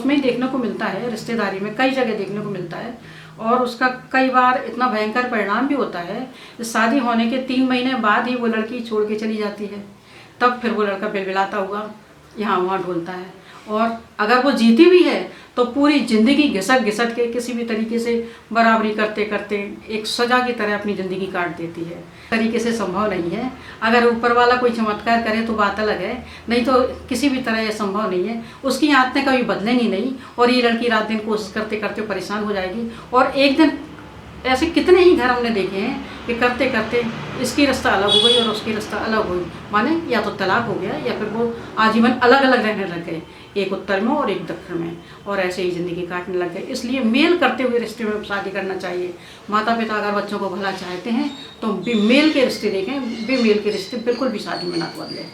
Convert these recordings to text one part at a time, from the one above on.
पड़ोस में ही देखने को मिलता है, रिश्तेदारी में कई जगह देखने को मिलता है। और उसका कई बार इतना भयंकर परिणाम भी होता है, शादी होने के 3 महीने बाद ही वो लड़की छोड़ के चली जाती है, तब फिर वो लड़का बिलबिलाता हुआ यहाँ वहाँ ढोलता है। और अगर वो जीती भी है तो पूरी ज़िंदगी घिसट के किसी भी तरीके से बराबरी करते करते एक सजा की तरह अपनी ज़िंदगी काट देती है। तरीके से संभव नहीं है। अगर ऊपर वाला कोई चमत्कार करे तो बात अलग है, नहीं तो किसी भी तरह यह संभव नहीं है। उसकी आदतें कभी बदलेंगी नहीं और ये लड़की रात दिन कोशिश करते करते परेशान हो जाएगी। और एक दिन ऐसे कितने ही घर हमने देखे हैं कि करते करते इसकी रास्ता अलग हो गई और उसकी रास्ता अलग हुई, माने या तो तलाक हो गया या फिर वो आजीवन अलग अलग रहने लग गए, एक उत्तर में और एक दक्षिण में, और ऐसे ही ज़िंदगी काटने लग गए। इसलिए मेल करते हुए रिश्ते में शादी करना चाहिए। माता पिता अगर बच्चों को भला चाहते हैं तो बेमेल के रिश्ते देखें, बेमेल के रिश्ते बिल्कुल भी शादी में ना बदलें।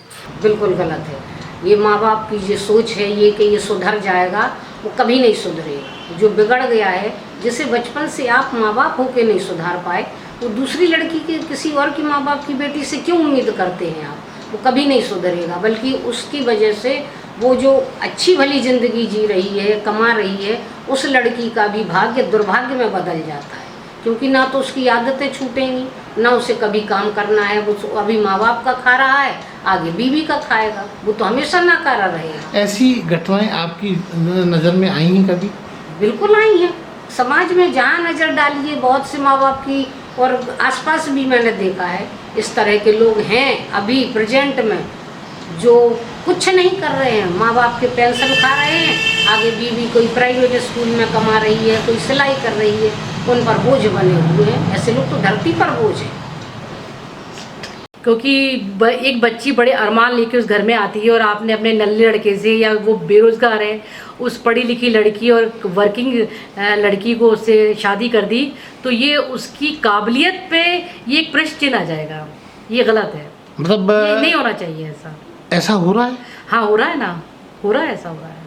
बिल्कुल गलत है। ये माँ बाप की जो सोच है ये कि ये सुधर जाएगा, वो कभी नहीं सुधरेगा। जो बिगड़ गया है, जिसे बचपन से आप माँ बाप होके नहीं सुधार पाए, वो दूसरी लड़की के किसी और की माँ बाप की बेटी से क्यों उम्मीद करते हैं आप? वो कभी नहीं सुधरेगा, बल्कि उसकी वजह से वो जो अच्छी भली ज़िंदगी जी रही है, कमा रही है, उस लड़की का भी भाग्य दुर्भाग्य में बदल जाता है। क्योंकि ना तो उसकी आदतें छूटेंगी, ना उसे कभी काम करना है। वो अभी माँ बाप का खा रहा है, आगे बीवी का खाएगा, वो तो हमेशा नाकारा रहेगा। ऐसी घटनाएं आपकी नज़र में आई हैं कभी? बिल्कुल आई हैं। समाज में जहाँ नज़र डालिए बहुत से माँ बाप की, और आसपास भी मैंने देखा है इस तरह के लोग हैं अभी प्रेजेंट में, जो कुछ नहीं कर रहे हैं, माँ बाप के पेंशन खा रहे हैं, आगे बीवी कोई प्राइवेट स्कूल में कमा रही है, कोई सिलाई कर रही है, उन पर बोझ बने हुए हैं। ऐसे लोग तो धरती पर बोझ हैं। क्योंकि एक बच्ची बड़े अरमान लेके उस घर में आती है और आपने अपने नल्ले लड़के से, या वो बेरोज़गार है, उस पढ़ी लिखी लड़की और वर्किंग लड़की को उससे शादी कर दी, तो ये उसकी काबिलियत पे ये एक प्रश्न चिन्ह आ जाएगा। ये गलत है, मतलब ये नहीं होना चाहिए ऐसा। ऐसा हो रहा है? हाँ, हो रहा है ना, हो रहा है, ऐसा हो रहा है।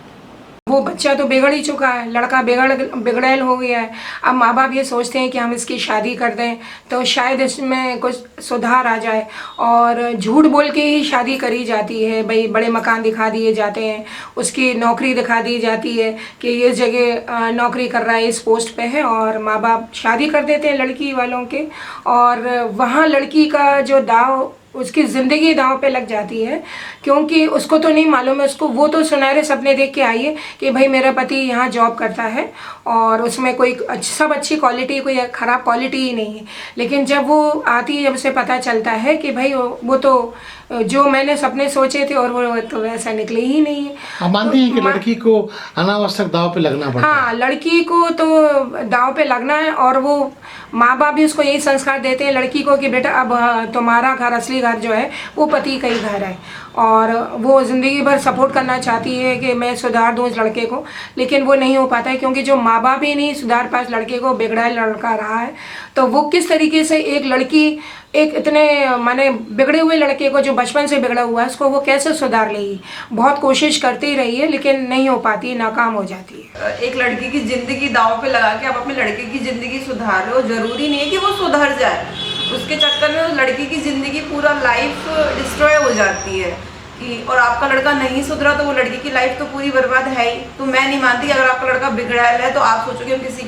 वो बच्चा तो बिगड़ ही चुका है, लड़का बिगड़ैल हो गया है। अब माँ बाप ये सोचते हैं कि हम इसकी शादी कर दें तो शायद इसमें कुछ सुधार आ जाए, और झूठ बोल के ही शादी करी जाती है। भाई बड़े मकान दिखा दिए जाते हैं, उसकी नौकरी दिखा दी जाती है कि ये जगह नौकरी कर रहा है, इस पोस्ट पे है, और माँ बाप शादी कर देते हैं लड़की वालों के। और वहाँ लड़की का जो दाव, उसकी ज़िंदगी दांव पे लग जाती है, क्योंकि उसको तो नहीं मालूम है, उसको वो तो सुनहरे सपने देख के आई है कि भाई मेरा पति यहाँ जॉब करता है और उसमें कोई सब अच्छी क्वालिटी, कोई ख़राब क्वालिटी ही नहीं है। लेकिन जब वो आती है, जब उसे पता चलता है कि भाई वो तो जो मैंने सपने सोचे थे और वो तो वैसा निकले ही नहीं है। हम मानते हैं कि लड़की को अनावश्यक दाव पे लगना पड़ता है। हाँ, लड़की को तो दाव पे लगना है, और वो माँ बाप भी उसको यही संस्कार देते हैं लड़की को कि बेटा अब तुम्हारा घर, असली घर जो है वो पति का ही घर है, और वो ज़िंदगी भर सपोर्ट करना चाहती है कि मैं सुधार दूँ इस लड़के को, लेकिन वो नहीं हो पाता है, क्योंकि जो माँ बाप ही नहीं सुधार पाए इस लड़के को, बिगड़ा लड़का रहा है, तो वो किस तरीके से एक लड़की, एक इतने माने बिगड़े हुए लड़के को, जो बचपन से बिगड़ा हुआ है, उसको वो कैसे सुधार लेगी। बहुत कोशिश करती रही है लेकिन नहीं हो पाती, नाकाम हो जाती है। एक लड़की की ज़िंदगी दांव पे लगा के आप अपने लड़के की ज़िंदगी सुधार रहे हो, ज़रूरी नहीं है कि वो सुधर जाए। उसके चक्कर में उस लड़की की ज़िंदगी पूरा लाइफ डिस्ट्रॉय हो जाती है कि, और आपका लड़का नहीं सुधरा तो वो लड़की की लाइफ तो पूरी बर्बाद है ही। तो मैं नहीं मानती अगर आपका लड़का बिगड़ा है तो आप सोचोगे किसी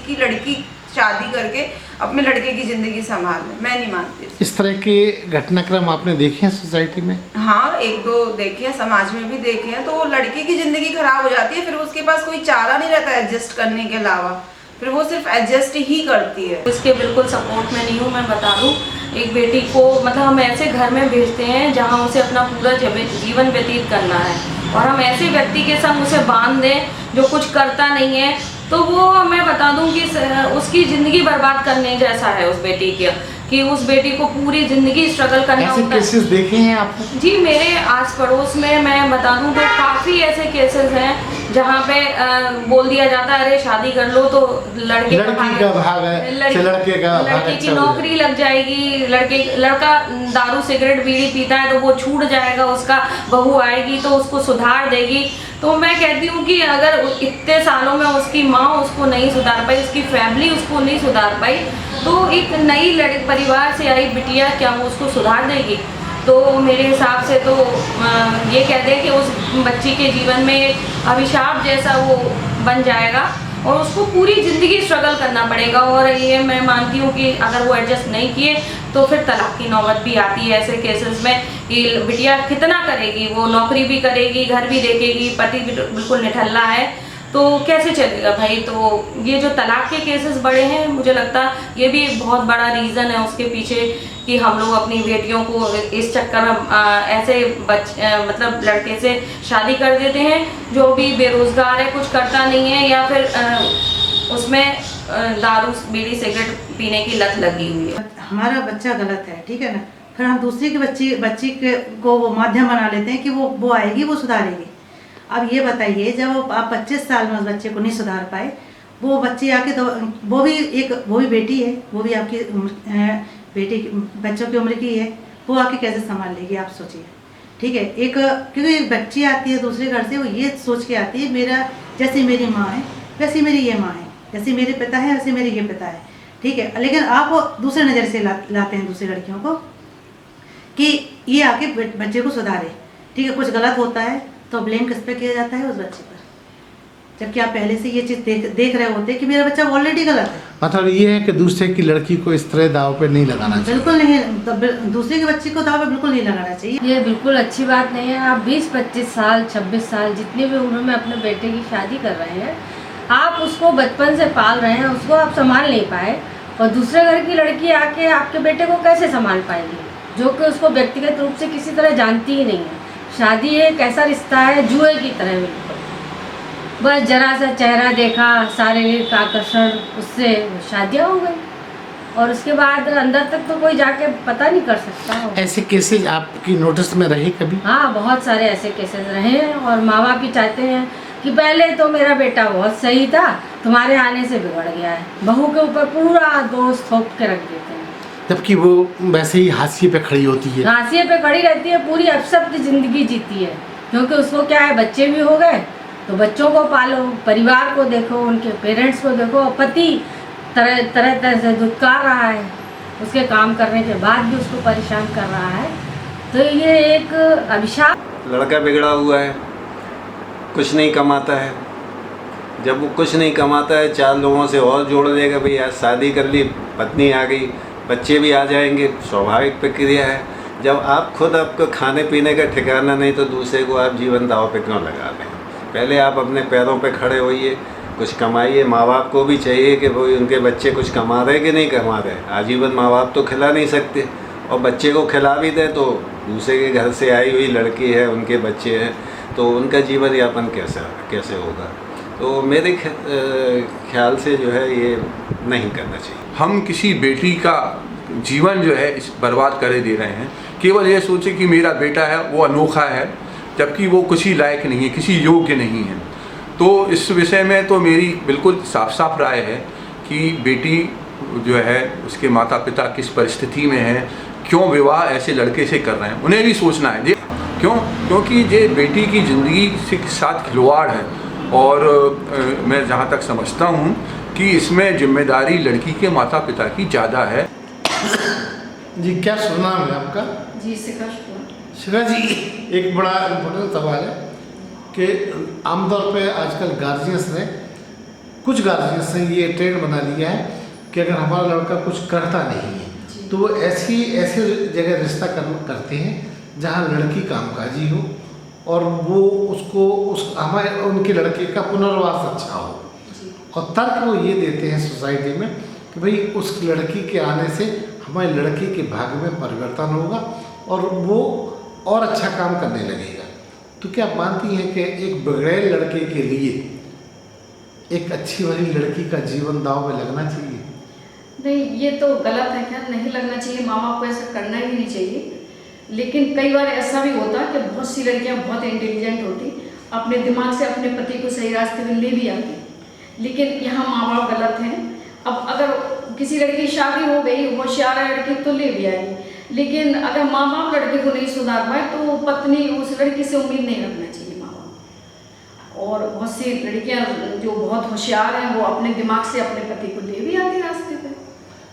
की लड़की शादी करके अपने लड़के की ज़िंदगी संभाल लें। मैं नहीं मानती। इस तरह के घटनाक्रम आपने देखे हैं सोसाइटी में? हाँ, 1-2 देखे हैं, समाज में भी देखे हैं। तो वो लड़के की ज़िंदगी खराब हो जाती है, फिर उसके पास कोई चारा नहीं रहता एडजस्ट करने के अलावा, फिर वो सिर्फ एडजस्ट ही करती है। उसके बिल्कुल सपोर्ट में नहीं हूँ। मैं बता दूँ, एक बेटी को मतलब हम ऐसे घर में भेजते हैं जहाँ उसे अपना पूरा जीवन व्यतीत करना है, और हम ऐसे व्यक्ति के संग उसे बांध दें जो कुछ करता नहीं है, तो वो मैं बता दूं कि उसकी ज़िंदगी बर्बाद करने जैसा है उस बेटी के, कि उस बेटी को पूरी ज़िंदगी स्ट्रगल करना होता है। ऐसे केसेस देखे हैं आपने? जी, मेरे आस पड़ोस में मैं बता दूं तो काफ़ी ऐसे केसेस हैं जहाँ पे बोल दिया जाता है अरे शादी कर लो तो लड़के का भाग है, लड़के की नौकरी लग जाएगी, लड़का दारू सिगरेट बीड़ी पीता है तो वो छूट जाएगा, उसका बहू आएगी तो उसको सुधार देगी। तो मैं कहती हूँ कि अगर इतने सालों में उसकी माँ उसको नहीं सुधार पाई, उसकी फैमिली उसको नहीं सुधार पाई, तो एक नई परिवार से आई बिटिया क्या वो उसको सुधार देगी? तो मेरे हिसाब से तो ये कह दें कि उस बच्ची के जीवन में एक अभिशाप जैसा वो बन जाएगा और उसको पूरी ज़िंदगी स्ट्रगल करना पड़ेगा। और ये मैं मानती हूँ कि अगर वो एडजस्ट नहीं किए तो फिर तलाक की नौबत भी आती है ऐसे केसेस में कि बिटिया कितना करेगी, वो नौकरी भी करेगी, घर भी देखेगी, पति भी बिल्कुल निठल्ला है, तो कैसे चलेगा भाई। तो ये जो तलाक के केसेस बढ़े हैं, मुझे लगता ये भी एक बहुत बड़ा रीज़न है उसके पीछे कि हम लोग अपनी बेटियों को इस चक्कर में ऐसे मतलब लड़के से शादी कर देते हैं जो भी बेरोज़गार है, कुछ करता नहीं है, या फिर उसमें दारू बीड़ी सिगरेट पीने की लत लगी हुई है। हमारा बच्चा गलत है, ठीक है ना, फिर हम दूसरे के बच्ची को वो माध्यम बना लेते हैं कि वो आएगी, वो सुधारेगी। अब ये बताइए, जब आप 25 साल में उस बच्चे को नहीं सुधार पाए, वो बच्ची आके तो वो भी बेटी है, वो भी आपकी बेटी बच्चों की उम्र की है, वो आके कैसे संभाल लेगी आप सोचिए, ठीक है। क्योंकि एक बच्ची आती है दूसरे घर से, वो ये सोच के आती है मेरा जैसे मेरी माँ है वैसे मेरी ये माँ है, जैसे मेरे पिता है वैसे मेरे ये पिता है, ठीक है। लेकिन आप दूसरे नज़र से लाते हैं दूसरी लड़कियों को कि ये आके बच्चे को सुधारे, ठीक है। कुछ गलत होता है तो ब्लेम किस पे किया जाता है, उस बच्चे पर, जबकि आप पहले से ये चीज़ देख रहे होते कि मेरा बच्चा ऑलरेडी गलत है। मतलब ये है कि दूसरे की लड़की को इस तरह दाव पे नहीं लगाना चाहिए, बिल्कुल नहीं, दूसरे के बच्चे को दाव पे बिल्कुल नहीं लगाना चाहिए। ये बिल्कुल अच्छी बात नहीं है। आप 20-25 साल 26 साल जितनी भी उम्र में अपने बेटे की शादी कर रहे हैं, आप उसको बचपन से पाल रहे हैं, उसको आप संभाल नहीं पाए, और दूसरे घर की लड़की आके आपके बेटे को कैसे संभाल पाएगी, जो कि उसको व्यक्तिगत रूप से किसी तरह जानती ही नहीं है। शादी एक ऐसा रिश्ता है जुए की तरह, बिल्कुल बस जरा सा चेहरा देखा, शारीरिक आकर्षण, उससे शादियाँ हो गई, और उसके बाद अंदर तक तो कोई जाके पता नहीं कर सकता। ऐसे केसेस आपकी नोटिस में रहे कभी? हाँ, बहुत सारे ऐसे केसेस रहे हैं, और माँ बाप भी चाहते हैं कि पहले तो मेरा बेटा बहुत सही था, तुम्हारे आने से बिगड़ गया है, बहू के ऊपर पूरा दोष थोप के रख देते हैं, जबकि वो वैसे ही हाशिए पे खड़ी होती है, हाशिए पे खड़ी रहती है, पूरी अपशब्द जिंदगी जीती है। क्योंकि उसको क्या है, बच्चे भी हो गए तो बच्चों को पालो, परिवार को देखो, उनके पेरेंट्स को देखो, पति तरह से दुत्कार रहा है, उसके काम करने के बाद भी उसको परेशान कर रहा है, तो ये एक अभिशाप। लड़का बिगड़ा हुआ है, कुछ नहीं कमाता है, जब वो कुछ नहीं कमाता है 4 लोगों से और जोड़ देगा, भाई आज शादी कर ली, पत्नी आ गई, बच्चे भी आ जाएंगे, स्वाभाविक प्रक्रिया है। जब आप खुद आपको खाने पीने का ठिकाना नहीं तो दूसरे को आप जीवन दाव पे क्यों लगा दें। पहले आप अपने पैरों पे खड़े होइए, कुछ कमाइए। माँ बाप को भी चाहिए कि भाई उनके बच्चे कुछ कमा रहे कि नहीं कमा रहे। आजीवन माँ बाप तो खिला नहीं सकते, और बच्चे को खिला भी दें तो दूसरे के घर से आई हुई लड़की है, उनके बच्चे हैं, तो उनका जीवन यापन कैसे होगा। तो मेरे ख्याल से जो है ये नहीं करना चाहिए। हम किसी बेटी का जीवन जो है इस बर्बाद करे दे रहे हैं, केवल ये सोचे कि मेरा बेटा है वो अनोखा है, जबकि वो किसी लायक नहीं है, किसी योग्य नहीं है। तो इस विषय में तो मेरी बिल्कुल साफ साफ राय है कि बेटी जो है उसके माता पिता किस परिस्थिति में है, क्यों विवाह ऐसे लड़के से कर रहे हैं, उन्हें भी सोचना है। क्योंकि ये बेटी की ज़िंदगी के साथ खिलवाड़ है, और मैं जहाँ तक समझता हूँ कि इसमें जिम्मेदारी लड़की के माता पिता की ज़्यादा है। जी, क्या सुनाम है आपका? जी, शिखा जी, एक बड़ा इम्पोर्टेंट सवाल है कि आमतौर पे आजकल गार्जियंस ने, कुछ गार्जियंस ने ये ट्रेंड बना लिया है कि अगर हमारा लड़का कुछ करता नहीं है तो वो ऐसी जगह रिश्ता करते हैं जहाँ लड़की कामकाजी हो, और वो उसको उनके लड़के का पुनर्वास अच्छा हो, और तर्क वो ये देते हैं सोसाइटी में कि भाई उस लड़की के आने से हमारे लड़के के भाग्य में परिवर्तन होगा और वो और अच्छा काम करने लगेगा। तो क्या आप मानती हैं कि एक बिगड़ैल लड़के के लिए एक अच्छी भली लड़की का जीवन दांव में लगना चाहिए? नहीं, ये तो गलत है, क्या नहीं लगना चाहिए, माँ बाप को ऐसा करना ही नहीं चाहिए। लेकिन कई बार ऐसा भी होता है कि बहुत सी लड़कियां बहुत इंटेलिजेंट होती, अपने दिमाग से अपने पति को सही रास्ते में ले भी आती, लेकिन यहाँ माँ बाप गलत हैं। अब अगर किसी लड़की की शादी हो गई, होशियार है लड़की तो ले भी आएगी, लेकिन अगर माँ बाप लड़के को नहीं सुधार पाए तो पत्नी उस लड़की से उम्मीद नहीं रखना चाहिए माँ बाप। और बहुत सी लड़कियाँ जो बहुत होशियार हैं वो अपने दिमाग से अपने पति को ले भी आती रास्ते पे।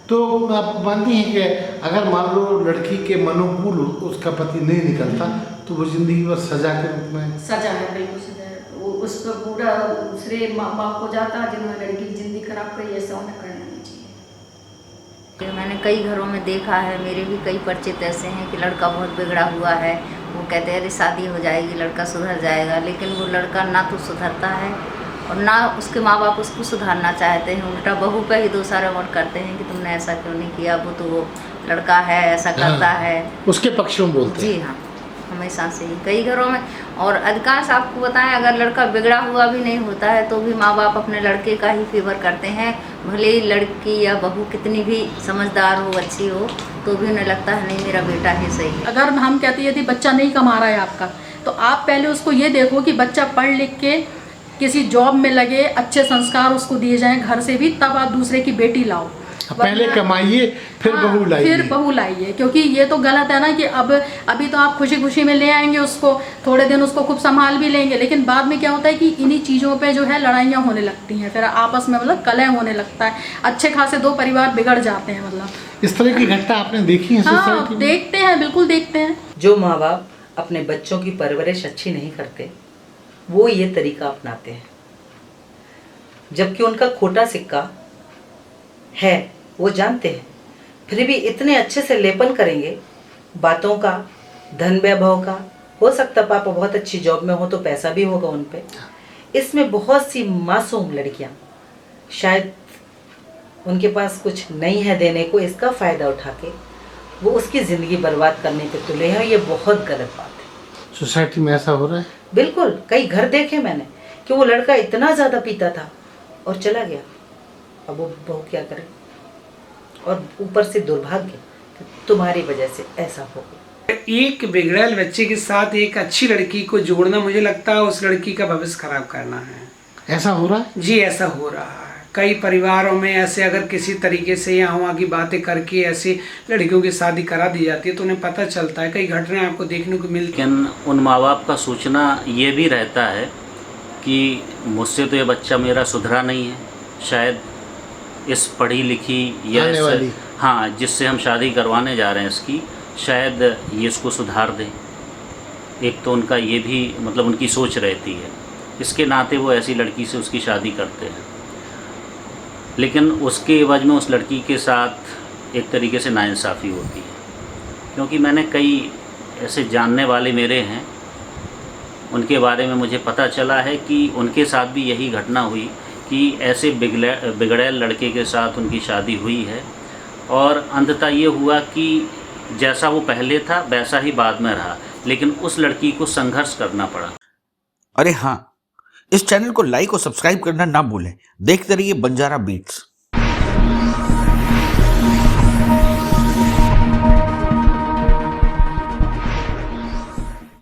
तो आप मानती हैं कि अगर मान लो लड़की के मनोकूल उसका पति नहीं निकलता तो वो जिंदगी भर सजा के रूप में सजा है, बिल्कुल सजा है। वो उस पर पूरा श्रेय माँ बाप को जाता है जिन्होंने लड़की की जिंदगी खराब करी, ऐसा उन्हें करना नहीं चाहिए। मैंने कई घरों में देखा है, मेरे भी कई परिचित ऐसे हैं कि लड़का बहुत बिगड़ा हुआ है, वो कहते हैं अरे शादी हो जाएगी, लड़का सुधर जाएगा, लेकिन वो लड़का ना तो सुधरता है और ना उसके माँ बाप उसको सुधारना चाहते हैं। उल्टा बहू पे ही दोषारोपण करते हैं कि तुमने ऐसा क्यों नहीं किया, वो लड़का है ऐसा करता है, उसके पक्ष में बोलते हैं। जी हाँ, हमेशा से ही कई घरों में। और अधिकांश आपको बताएं, अगर लड़का बिगड़ा हुआ भी नहीं होता है तो भी माँ बाप अपने लड़के का ही फेवर करते हैं, भले ही लड़की या बहू कितनी भी समझदार हो, अच्छी हो, तो भी उन्हें लगता है नहीं मेरा बेटा ही सही। अगर हम कहते हैं यदि बच्चा नहीं कमा रहा है आपका, तो आप पहले उसको ये देखो कि बच्चा पढ़ लिख के किसी जॉब में लगे, अच्छे संस्कार उसको दिए जाएं घर से भी, तब आप दूसरे की बेटी लाओ। पहले कमाइए फिर बहू लाइए। फिर बहू लाइए, क्योंकि ये तो गलत है ना कि अब अभी तो आप खुशी खुशी में ले आएंगे उसको, थोड़े दिन उसको खूब संभाल भी लेंगे, लेकिन बाद में क्या होता है कि इन्हीं चीज़ों पे जो है लड़ाइयाँ होने लगती हैं, फिर आपस में मतलब कलह होने लगता है, अच्छे खासे दो परिवार बिगड़ जाते हैं। मतलब इस तरह की घटना आपने देखी है? हाँ, देखते हैं, बिल्कुल देखते हैं। जो माँ बाप अपने बच्चों की परवरिश अच्छी नहीं करते वो ये तरीका अपनाते हैं, जबकि उनका खोटा सिक्का है वो जानते हैं, फिर भी इतने अच्छे से लेपन करेंगे बातों का, धन वैभव का। हो सकता पापा बहुत अच्छी जॉब में हो तो पैसा भी होगा उन पे। इसमें बहुत सी मासूम लड़कियां शायद उनके पास कुछ नहीं है देने को, इसका फ़ायदा उठा के वो उसकी ज़िंदगी बर्बाद करने पे तुले हैं। ये बहुत गलत बात है। सोसाइटी में ऐसा हो रहा है? बिल्कुल, कई घर देखे मैंने कि वो लड़का इतना ज़्यादा पीता था और चला गया, अब वो बहू क्या करे, और ऊपर से दुर्भाग्य तुम्हारी वजह से ऐसा हो गया। एक बिगड़ैल बच्चे के साथ एक अच्छी लड़की को जोड़ना, मुझे लगता है उस लड़की का भविष्य खराब करना है। ऐसा हो रहा है? जी, ऐसा हो रहा है। कई परिवारों में ऐसे अगर किसी तरीके से यहाँ वहाँ की बातें करके ऐसी लड़कियों की शादी करा दी जाती है तो उन्हें पता चलता है, कई घटनाएं आपको देखने को मिलती हैं। लेकिन उन माँ बाप का सोचना ये भी रहता है कि मुझसे तो ये बच्चा मेरा सुधरा नहीं है, शायद इस पढ़ी लिखी या हाँ जिससे हम शादी करवाने जा रहे हैं इसकी, शायद ये इसको सुधार दे। एक तो उनका ये भी मतलब उनकी सोच रहती है, इसके नाते वो ऐसी लड़की से उसकी शादी करते हैं, लेकिन उसके एवज में उस लड़की के साथ एक तरीके से नाइंसाफ़ी होती है। क्योंकि मैंने कई ऐसे जानने वाले मेरे हैं, उनके बारे में मुझे पता चला है कि उनके साथ भी यही घटना हुई कि ऐसे बिगड़ैल लड़के के साथ उनकी शादी हुई है और अंततः ये हुआ कि जैसा वो पहले था वैसा ही बाद में रहा, लेकिन उस लड़की को संघर्ष करना पड़ा। अरे हाँ, इस चैनल को लाइक और सब्सक्राइब करना ना भूलें। देखते रहिए बंजारा बीट्स।